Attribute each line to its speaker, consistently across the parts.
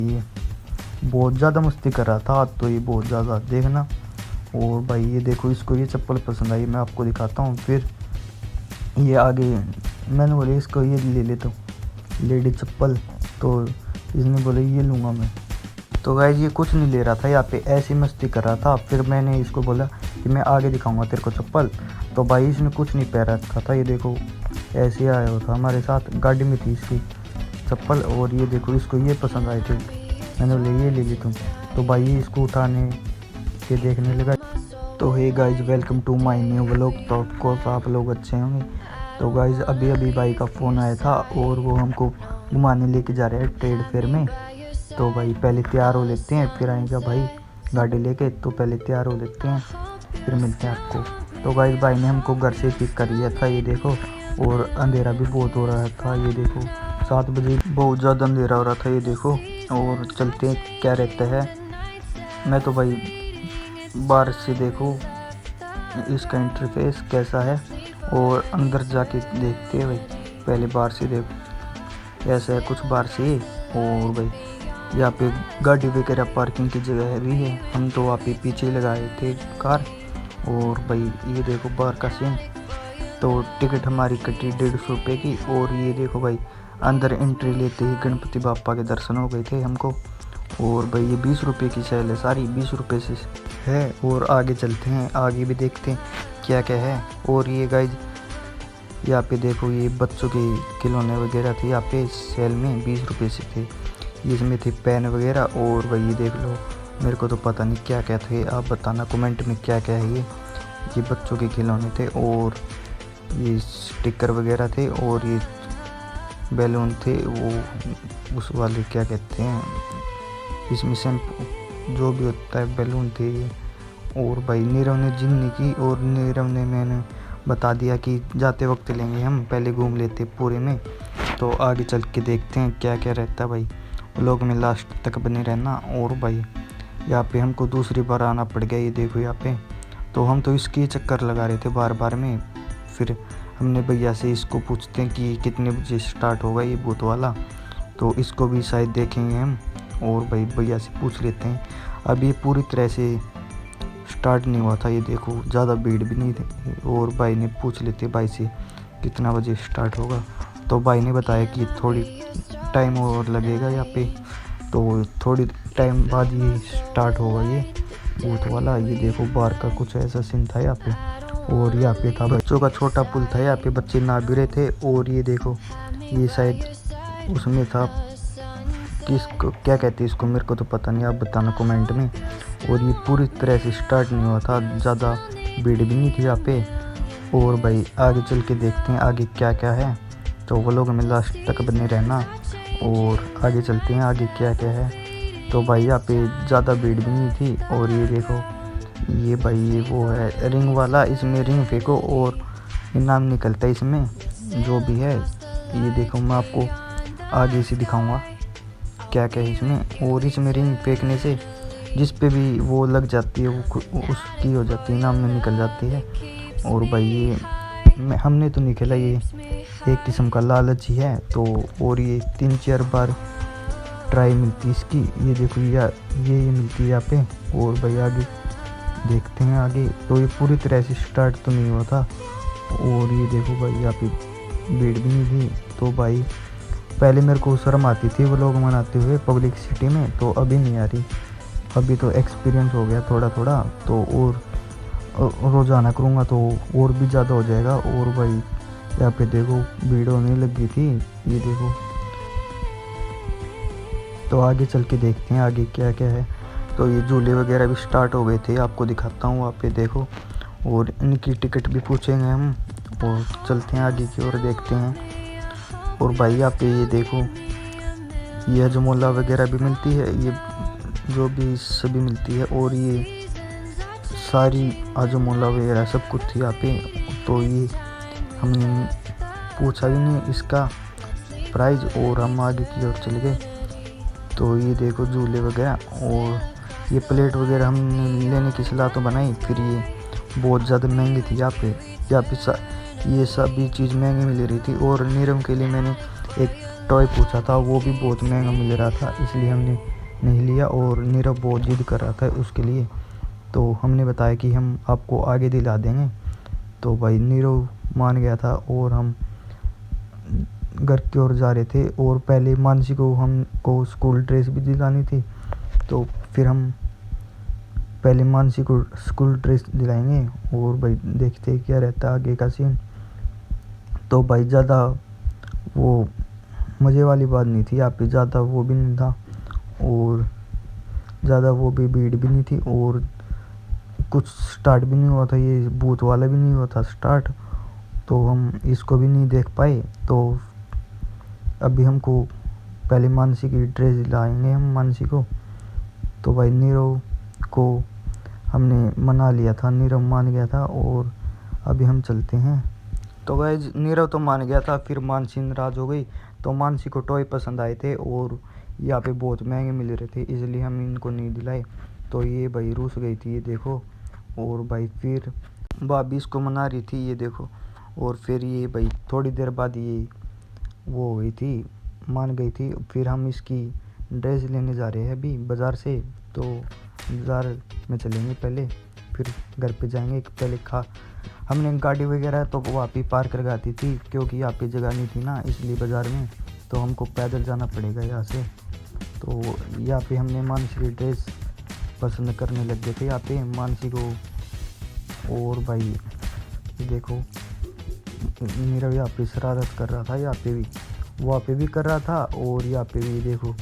Speaker 1: ये बहुत ज़्यादा मस्ती कर रहा था तो ये बहुत ज़्यादा देखना। और भाई ये देखो, इसको ये चप्पल पसंद आई, मैं आपको दिखाता हूँ। फिर ये आगे मैंने बोले इसको ये ले लेता हूँ लेडी चप्पल, तो इसने बोले ये लूँगा मैं। तो गाइस ये कुछ नहीं ले रहा था, यहाँ पे ऐसी मस्ती कर रहा था। फिर मैंने इसको बोला कि मैं आगे दिखाऊंगा तेरे को चप्पल, तो भाई इसने कुछ नहीं पहन रखा था। ये देखो ऐसे आया हुआ था हमारे साथ, गाड़ी में थी इसकी चप्पल। और ये देखो इसको ये पसंद आए थे, मैंने बोले ये ले ली तुम। तो भाई ये इसको उठाने के देखने लगा। तो hey guys, welcome to my new vlog. तो ऑफकोर्स आप लोग अच्छे होंगे। तो गाइस अभी भाई का फ़ोन आया था और वो हमको घुमाने लेके जा रहे हैं ट्रेड फेयर में। तो भाई पहले तैयार हो लेते हैं, फिर आएगा भाई गाड़ी लेके। तो पहले तैयार हो लेते हैं, फिर मिलते हैं आपको। तो गाइस भाई ने हमको घर से पिक कर लिया था, ये देखो। और अंधेरा भी बहुत हो रहा था, ये देखो 7 बजे बहुत ज़्यादा अंधेरा हो रहा था, ये देखो। और चलते हैं क्या रहता है। मैं तो भाई बाहर से देखो इसका इंटरफेस कैसा है, और अंदर जाके देखते हैं भाई। पहले बाहर से देखो ऐसा है कुछ बाहर से। और भाई यहाँ पे गाड़ी वगैरह पार्किंग की जगह भी है, हम तो वहाँ पे पीछे लगाए थे कार। और भाई ये देखो बाहर का सीन। तो टिकट हमारी कटी 150 रुपये की। और ये देखो भाई अंदर एंट्री लेते ही गणपति बापा के दर्शन हो गए थे हमको। और भाई ये 20 रुपये की सेल है, सारी 20 रुपये से है। और आगे चलते हैं, आगे भी देखते हैं क्या क्या है। और ये गाइज यहाँ पे देखो ये बच्चों के खिलौने वगैरह थे यहाँ पे सेल में, 20 रुपये से थे। इसमें थे पेन वगैरह। और भाई ये देख लो, मेरे को तो पता नहीं क्या क्या थे, आप बताना कमेंट में क्या क्या है। ये बच्चों के खिलौने थे, और ये स्टिकर वगैरह थे, और ये बैलून थे, वो उस वाले क्या कहते हैं, इसमें शैम्पू जो भी होता है बैलून थे ये। और भाई नीरव ने जिन्नी की, और नीरव ने मैंने बता दिया कि जाते वक्त लेंगे, हम पहले घूम लेते पूरे में। तो आगे चल के देखते हैं क्या क्या रहता है भाई, व्लॉग में लास्ट तक बने रहना। और भाई यहाँ पे हमको दूसरी बार आना पड़ गया, ये देखो यहाँ पे। तो हम तो इसके चक्कर लगा रहे थे बार बार में। फिर हमने भैया से इसको पूछते हैं कि कितने बजे स्टार्ट होगा ये भूत वाला, तो इसको भी शायद देखेंगे हम। और भाई भैया से पूछ लेते हैं। अब ये पूरी तरह से स्टार्ट नहीं हुआ था, ये देखो ज़्यादा भीड़ भी नहीं थी। और भाई ने पूछ लेते भाई से कितना बजे स्टार्ट होगा। तो भाई ने बताया कि थोड़ी टाइम और लगेगा यहाँ पे, तो थोड़ी टाइम बाद ये स्टार्ट होगा ये भूत वाला। ये देखो बाहर का कुछ ऐसा सीन था यहाँ पे। और यहाँ पे था बच्चों का छोटा पुल था, यहाँ पे बच्चे नहा भी रहे थे। और ये देखो ये शायद उसमें था, किसको क्या कहते हैं इसको, मेरे को तो पता नहीं, आप बताना कमेंट में। और ये पूरी तरह से स्टार्ट नहीं हुआ था, ज़्यादा भीड़ भी नहीं थी यहाँ पे। और भाई आगे चल के देखते हैं आगे क्या क्या है, तो व्लॉग में लास्ट तक बने रहना। और आगे चलते हैं आगे क्या क्या है। तो भाई यहाँ पे ज़्यादा भीड़ भी नहीं थी। और ये देखो ये भाई ये वो है रिंग वाला, इसमें रिंग फेंको और इनाम निकलता है इसमें जो भी है। ये देखो मैं आपको आगे से दिखाऊंगा क्या क्या है इसमें। और इसमें रिंग फेंकने से जिस पे भी वो लग जाती है वो उसकी हो जाती है, इनाम में निकल जाती है। और भाई ये हमने तो नहीं खेला, ये एक किस्म का लालच ही है। तो और ये 3-4 बार ट्राई मिलती है इसकी, ये देखो ये मिलती है यहाँ पे। और भाई आगे देखते हैं आगे। तो ये पूरी तरह से स्टार्ट तो नहीं हुआ था। और ये देखो भाई यहाँ पे भीड़ भी नहीं थी। तो भाई पहले मेरे को शर्म आती थी व्लॉग बनाते हुए पब्लिक सिटी में, तो अभी नहीं आ रही, अभी तो एक्सपीरियंस हो गया थोड़ा थोड़ा। तो और रोज़ाना करूँगा तो और भी ज़्यादा हो जाएगा। और भाई यहाँ पे देखो भीड़ होने लगी थी, ये देखो। तो आगे चल के देखते हैं आगे क्या क्या है। तो ये झूले वगैरह भी स्टार्ट हो गए थे, आपको दिखाता हूँ वहाँ पे देखो। और इनकी टिकट भी पूछेंगे हम, और चलते हैं आगे की ओर देखते हैं। और भाई यहाँ पे ये देखो ये हजमोला वगैरह भी मिलती है, ये जो भी सभी मिलती है। और ये सारी हजमोला वगैरह सब कुछ थी यहाँ पे। तो ये हमने पूछा भी नहीं इसका प्राइस, और हम आगे की ओर चले गए। तो ये देखो झूले वगैरह, और ये प्लेट वगैरह हमने लेने की सलाह तो बनाई, फिर ये बहुत ज़्यादा महंगी थी यहाँ पे ये सभी चीज़ महंगी मिल रही थी। और नीरव के लिए मैंने एक टॉय पूछा था वो भी बहुत महंगा मिल रहा था, इसलिए हमने नहीं लिया। और नीरव बहुत जिद कर रहा था उसके लिए, तो हमने बताया कि हम आपको आगे दिला देंगे। तो भाई नीरव मान गया था और हम घर की ओर जा रहे थे। और पहले मानसी को हमको स्कूल ड्रेस भी दिलानी थी, तो फिर हम पहले मानसी को स्कूल ड्रेस दिलाएंगे और भाई देखते क्या रहता है आगे का सीन। तो भाई ज़्यादा वो मज़े वाली बात नहीं थी, यहाँ पे ज़्यादा वो भी नहीं था और ज़्यादा वो भी भीड़ भी नहीं थी और कुछ स्टार्ट भी नहीं हुआ था, ये भूत वाला भी नहीं हुआ था स्टार्ट, तो हम इसको भी नहीं देख पाए। तो अभी हमको पहले मानसी की ड्रेस दिलाएंगे हम मानसी को। तो भाई नीरव को हमने मना लिया था, नीरव मान गया था और अभी हम चलते हैं। तो गाइस नीरव तो मान गया था, फिर मानसी नाराज़ हो गई। तो मानसी को टॉय पसंद आए थे और यहाँ पे बहुत महंगे मिल रहे थे, इसलिए हम इनको नहीं दिलाए। तो ये भाई रूस गई थी, ये देखो। और भाई फिर भाभी इसको मना रही थी, ये देखो। और फिर ये भाई थोड़ी देर बाद ये वो हो गई थी, मान गई थी। फिर हम इसकी ड्रेस लेने जा रहे हैं अभी बाज़ार से। तो बाज़ार में चलेंगे पहले, फिर घर पे जाएंगे। पहले हमने गाड़ी वगैरह तो वहाँ पे पार्क लगाती थी, क्योंकि यहाँ पे जगह नहीं थी ना, इसलिए बाज़ार में तो हमको पैदल जाना पड़ेगा यहाँ से। तो यहाँ पे हमने मानसी की ड्रेस पसंद करने लग गए थे यहाँ पे मानसी को। और भाई ये देखो नीरव यहाँ पे शरारत कर रहा था, यहाँ पे भी वहाँ पे भी कर रहा था और यहाँ पे भी देखो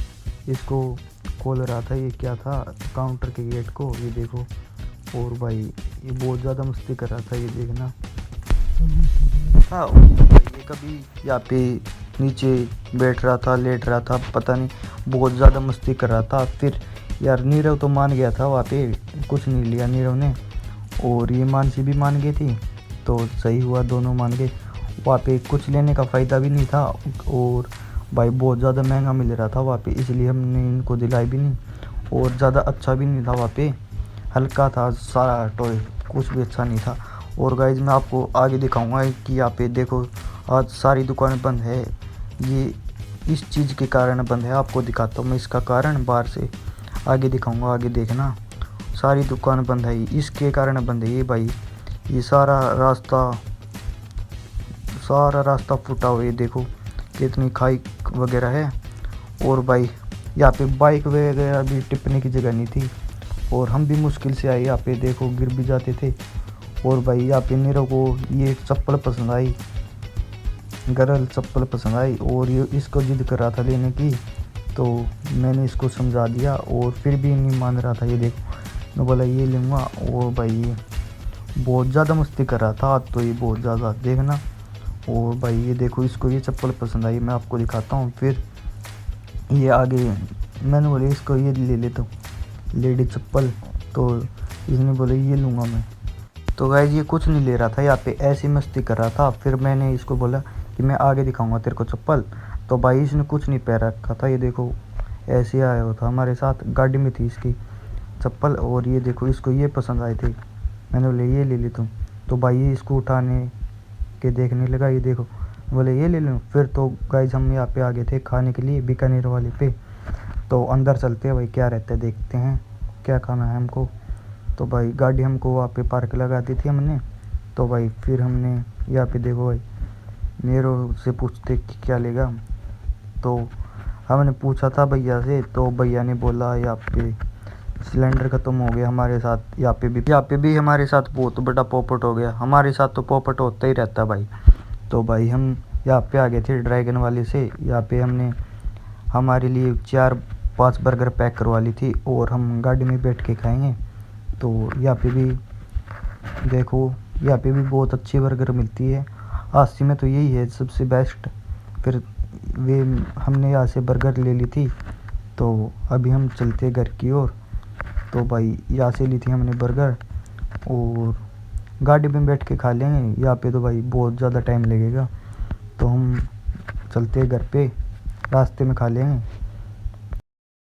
Speaker 1: इसको खोल रहा था, ये क्या था, काउंटर के गेट को, ये देखो। और भाई ये बहुत ज़्यादा मस्ती कर रहा था, ये देखना था। और भाई ये कभी यहाँ पे नीचे बैठ रहा था, लेट रहा था, पता नहीं, बहुत ज़्यादा मस्ती कर रहा था। फिर यार नीरव तो मान गया था, वहाँ पे कुछ नहीं लिया नीरव ने और ये मानसी भी मान गई थी, तो सही हुआ दोनों मान गए। वहाँ पे कुछ लेने का फ़ायदा भी नहीं था और भाई बहुत ज़्यादा महंगा मिल रहा था वहाँ पे, इसलिए हमने इनको दिलाई भी नहीं। और ज़्यादा अच्छा भी नहीं था वहाँ पे, हल्का था सारा टॉय, कुछ भी अच्छा नहीं था। और गाइज मैं आपको आगे दिखाऊंगा कि यहाँ पे देखो आज सारी दुकानें बंद है, ये इस चीज़ के कारण बंद है। आपको दिखाता हूँ मैं इसका कारण, बाहर से आगे दिखाऊंगा, आगे देखना। सारी दुकान बंद है, इसके कारण बंद है ये भाई। ये सारा रास्ता फूटा हुआ है, देखो कितनी खाई वगैरह है। और भाई यहाँ पे बाइक वगैरह भी टिपने की जगह नहीं थी और हम भी मुश्किल से आए, यहाँ पे देखो गिर भी जाते थे। और भाई यहाँ पे नीरव को ये चप्पल पसंद आई, गरल चप्पल पसंद आई और ये इसको जिद कर रहा था लेने की, तो मैंने इसको समझा दिया और फिर भी नहीं मान रहा था। ये देखो मैं बोला ये लूँगा और भाई ये बहुत ज़्यादा मस्ती कर रहा था, तो ये बहुत ज़्यादा देखना। और भाई ये देखो इसको ये चप्पल पसंद आई, मैं आपको दिखाता हूँ। फिर ये आगे मैंने बोले इसको ये ले लेता हूँ लेडी चप्पल, तो इसने बोले ये लूँगा मैं। तो गाइस ये कुछ नहीं ले रहा था, यहाँ पे ऐसी मस्ती कर रहा था। फिर मैंने इसको बोला कि मैं आगे दिखाऊंगा तेरे को चप्पल, तो भाई इसने कुछ नहीं पहन रखा था, ये देखो ऐसे आया हुआ था हमारे साथ, गाड़ी में थी इसकी चप्पल। और ये देखो इसको ये पसंद आए थे, मैंने बोले ये ले लेता हूँ। तो भाई ये इसको उठाने के देखने लगा, ये देखो बोले ये ले लूँ। फिर तो गाइस हम यहाँ पे आ गए थे खाने के लिए बीकानेर वाले पे, तो अंदर चलते हैं भाई क्या रहता है, देखते हैं क्या खाना है हमको। तो भाई गाड़ी हमको वहाँ पे पार्क लगा दी थी हमने। तो भाई फिर हमने यहाँ पे देखो भाई नीरव से पूछते कि क्या लेगा, तो हमने पूछा था भैया से, तो भैया ने बोला यहाँ पे सिलेंडर ख़त्म हो गया हमारे साथ। यहाँ पे भी हमारे साथ बहुत बड़ा पोपट हो गया, हमारे साथ तो पोपट होता ही रहता भाई। तो भाई हम यहाँ पे आ गए थे ड्रैगन वाले से, यहाँ पे हमने हमारे लिए 4-5 बर्गर पैक करवा ली थी और हम गाड़ी में बैठ के खाएंगे। तो यहाँ पे भी देखो यहाँ पे भी बहुत अच्छी बर्गर मिलती है, आसी में तो यही है सबसे बेस्ट। फिर वे हमने यहाँ से बर्गर ले ली थी, तो अभी हम चलते घर की ओर। तो भाई यहाँ से ली थी हमने बर्गर और गाड़ी में बैठ के खा लेंगे, यहाँ पे तो भाई बहुत ज़्यादा टाइम लगेगा, तो हम चलते घर पे, रास्ते में खा लेंगे।